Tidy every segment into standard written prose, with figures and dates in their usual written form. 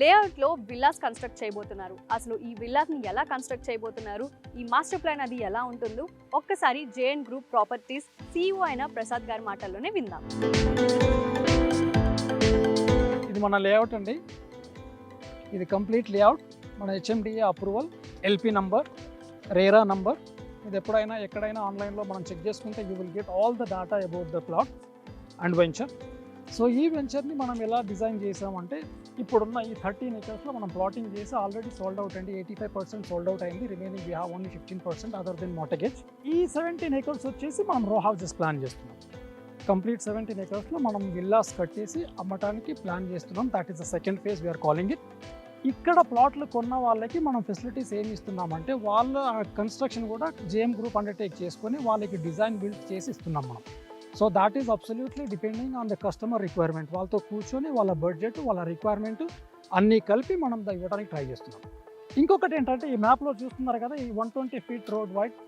లేఅవుట్లో villas construct చేయబోతున్నారు. అసలు ఈ విల్లాస్ని ఎలా కన్స్ట్రక్ట్ చేయబోతున్నారు, ఈ మాస్టర్ ప్లాన్ అది ఎలా ఉంటుందో ఒక్కసారి జేఎన్ గ్రూప్ ప్రాపర్టీస్ CEO అయిన ప్రసాద్ గారి మాటల్లోనే విందాం. ఇది మన లేఅవుట్ అండి. ఇది కంప్లీట్ లేఅవుట్, మన HMDA approval, LP number, RERA number. ఇది ఎప్పుడైనా ఎక్కడైనా ఆన్లైన్లో మనం చెక్ చేసుకుంటే you will get all the data about the plot and venture. So ఈ వెంచర్ని మనం ఎలా డిజైన్ చేసామంటే, ఇప్పుడున్న ఈ 13 acresలో మనం ప్లాటింగ్ చేసి ఆల్రెడీ సోల్డ్ అవుట్ అండి. 85% సోల్డ్ అవుట్ అయింది. Remaining we have only 15% other than mortgage. ఈ 17 acres వచ్చేసి మనం రో హౌసెస్ ప్లాన్ చేస్తున్నాం. కంప్లీట్ 17 acresలో మనం విల్లాస్ కట్టేసి అమ్మటానికి ప్లాన్ చేస్తున్నాం. That is the second phase we are calling it. ఇక్కడ ప్లాట్లు కొన్న వాళ్ళకి మనం ఫెసిలిటీస్ ఏమి ఇస్తున్నామంటే, వాళ్ళ కన్స్ట్రక్షన్ కూడా JM గ్రూప్ అండర్టేక్ చేసుకొని వాళ్ళకి డిజైన్ బిల్డ్ చేసి ఇస్తున్నాం మనం. So that is absolutely depending on the customer requirement. వాళ్ళతో కూర్చొని వాళ్ళ బడ్జెట్, వాళ్ళ రిక్వైర్మెంట్ అన్నీ కలిపి మనం ఇవ్వడానికి ట్రై చేస్తున్నాం. ఇంకొకటి ఏంటంటే, ఈ మ్యాప్లో చూస్తున్నారు కదా, ఈ 120 feet road wide,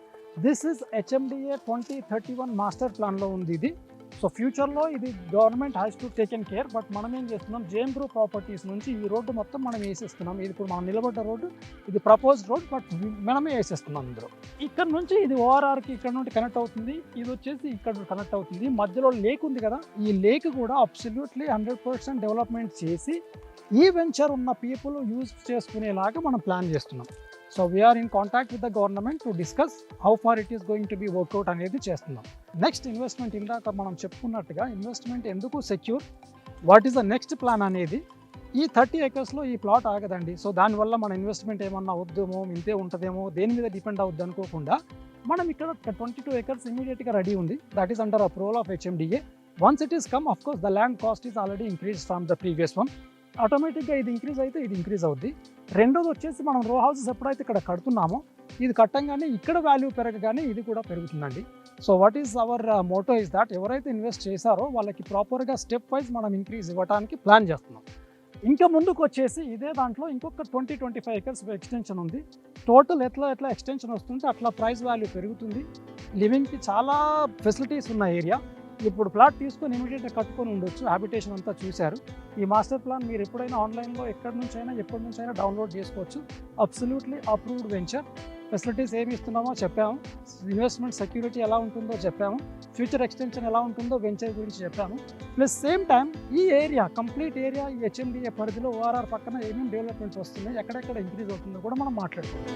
this is HMDA 2031 master ప్లాన్లో ఉంది ఇది. సో ఫ్యూచర్లో ఇది government has to taken care. But మనం ఏం చేస్తున్నాం, JM గ్రూప్ ప్రాపర్టీస్ నుంచి ఈ రోడ్డు మొత్తం మనం వేసేస్తున్నాం. ఇది ఇప్పుడు మనం నిలబడ్డ రోడ్డు, ఇది ప్రపోజ్డ్ రోడ్, బట్ మనమే వేసేస్తున్నాం ఇందులో. ఇక్కడ నుంచి ఇది ORRకి ఇక్కడ నుండి కనెక్ట్ అవుతుంది. ఇది వచ్చేసి ఇక్కడ కనెక్ట్ అవుతుంది. మధ్యలో లేక్ ఉంది కదా, ఈ లేక్ కూడా అబ్సల్యూట్లీ 100% డెవలప్మెంట్ చేసి ఈ వెంచర్ ఉన్న పీపుల్ యూజ్ చేసుకునేలాగా మనం ప్లాన్ చేస్తున్నాం. So we are in contact with the government to discuss how far it is going to be work out అనేది చేస్తున్నాం. నెక్స్ట్ ఇన్వెస్ట్మెంట్, ఇందాక మనం చెప్పుకున్నట్టుగా ఇన్వెస్ట్మెంట్ ఎందుకు secure, what is the next plan అనేది. ఈ 30 acresలో ఈ ప్లాట్ ఆగదండి. సో దానివల్ల మన ఇన్వెస్ట్మెంట్ ఏమన్నా అవుద్దేమో, ఇంతే ఉంటుందేమో, దేని మీద డిపెండ్ అవుద్ది అనుకోకుండా మనం ఇక్కడ 22 acres ఇమీడియట్గా రెడీ ఉంది. That is under approval of HMDA. Once it is come, of course the land cost is already increase from the previous one. ఆటోమేటిక్గా ఇది ఇంక్రీజ్ అయితే ఇది ఇంక్రీజ్ అవుద్ది. రెండోది వచ్చేసి, మనం రో హౌసెస్ ఎప్పుడైతే ఇక్కడ కడుతున్నామో, ఇది కట్టంగానే ఇక్కడ వాల్యూ పెరగగానే ఇది కూడా పెరుగుతుందండి. So what is our motto is that, ఎవరైతే ఇన్వెస్ట్ చేశారో వాళ్ళకి ప్రాపర్గా స్టెప్ వైజ్ మనం ఇంక్రీజ్ ఇవ్వడానికి ప్లాన్ చేస్తున్నాం. ఇంకా ముందుకు వచ్చేసి ఇదే దాంట్లో ఇంకొక 20-25 acres ఎక్స్టెన్షన్ ఉంది. టోటల్ ఎట్లా ఎక్స్టెన్షన్ వస్తుంటే అట్లా ప్రైస్ వాల్యూ పెరుగుతుంది. లివింగ్కి చాలా ఫెసిలిటీస్ ఉన్న ఏరియా. ఇప్పుడు ప్లాట్ తీసుకొని ఇమీడియట్గా కట్టుకొని ఉండొచ్చు. హ్యాబిటేషన్ అంతా చూశారు. ఈ మాస్టర్ ప్లాన్ మీరు ఎప్పుడైనా ఆన్లైన్లో ఎక్కడి నుంచైనా డౌన్లోడ్ చేసుకోవచ్చు. Absolutely approved venture. ఫెసిలిటీస్ ఏమి ఇస్తున్నామో చెప్పాము, ఇన్వెస్ట్మెంట్ సెక్యూరిటీ ఎలా ఉంటుందో చెప్పాము, ఫ్యూచర్ ఎక్స్టెన్షన్ ఎలా ఉంటుందో వెంచర్ గురించి చెప్పాము. ప్లస్ సేమ్ టైం ఈ ఏరియా, కంప్లీట్ ఏరియా, ఈ HMDA పరిధిలో ORR పక్కన ఏమేమి డెవలప్మెంట్స్ వస్తున్నాయి, ఎక్కడెక్కడ ఇంక్రీజ్ అవుతుందో కూడా మనం మాట్లాడుకుంటాం.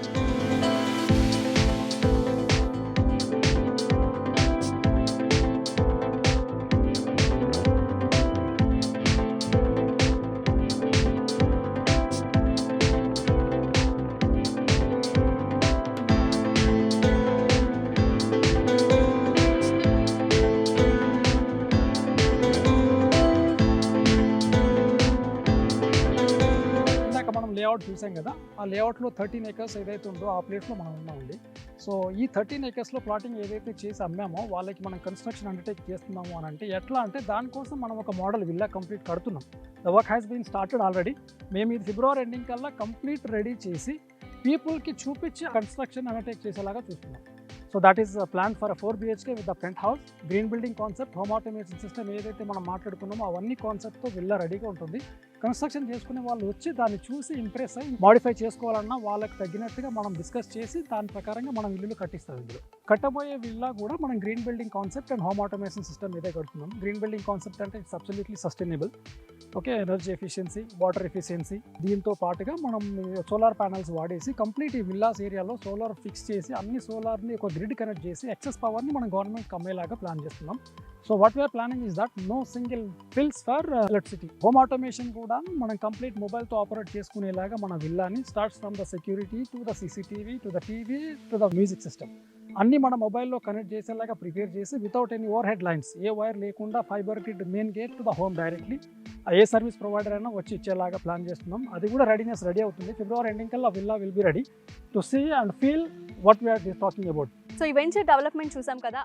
లేఅవుట్ చూసాం కదా, ఆ లేఅవుట్లో 13 acres ఏదైతే ఉందో ఆ ప్లేస్లో మనం ఉన్నామండి. సో ఈ 13 acresలో ప్లాటింగ్ ఏదైతే చేసి అమ్మామో వాళ్ళకి మనం కన్స్ట్రక్షన్ అండర్టేక్ చేస్తున్నాము అని అంటే, ఎట్లా అంటే దానికోసం మనం ఒక మోడల్ విల్లా కంప్లీట్ కడుతున్నాం. The work has been started already. మేము ఇది February ఎండింగ్ కల్లా కంప్లీట్ రెడీ చేసి పీపుల్కి చూపించి కన్స్ట్రక్షన్ అండర్టేక్ చేసేలాగా చూస్తున్నాం. So that is plan for 4 BHK with the front house, green building concept, home automation system ఏదైతే మనం మాట్లాడుకున్నామో అవన్నీ కాన్సెప్ట్తో విల్లా రెడీగా ఉంటుంది. కన్స్ట్రక్షన్ చేసుకునే వాళ్ళు వచ్చి దాన్ని చూసి ఇంప్రెస్ అయ్యి మాడిఫై చేసుకోవాలన్నా వాళ్ళకి తగ్గినట్టుగా మనం డిస్కస్ చేసి దాని ప్రకారంగా మనం ఇల్లు కట్టిస్తాం. ఇందులో కట్టబోయే విల్లా కూడా మనం green building concept and home automation system మీదే కడుతున్నాం. గ్రీన్ బిల్డింగ్ కాన్సెప్ట్ అంటే it's absolutely sustainable. Okay, energy efficiency, water efficiency, దీంతో పాటుగా మనం సోలార్ ప్యానల్స్ వాడేసి కంప్లీట్ ఈ విల్లాస్ ఏరియాలో సోలార్ ఫిక్స్ చేసి అన్ని సోలార్ని ఒక గ్రిడ్ కనెక్ట్ చేసి ఎక్సెస్ పవర్ని మనం గవర్నమెంట్కి అమ్మేలాగా ప్లాన్ చేస్తున్నాం. So what we're planning is that no single bills for electricity. Home automation కూడా మనం కంప్లీట్ మొబైల్తో ఆపరేట్ చేసుకునేలాగా మన విల్లాని starts from the security to the CCTV to the TV to the music system అన్నీ మన మొబైల్లో కనెక్ట్ చేసేలాగా ప్రిపేర్ చేసి without any over head lines, ఏ వైర్ లేకుండా fibre grid main gate to the home directly ఏ సర్వీస్ ప్రొవైడర్ అయినా వచ్చి ఇచ్చేలాగా ప్లాన్ చేస్తున్నాం. అది కూడా రెడీ అవుతుంది. February ఎండింగ్ కల్లా villa will be ready to see and feel what we are talking about. So ఈ వెంచర్ డెవలప్మెంట్ చూసాం కదా.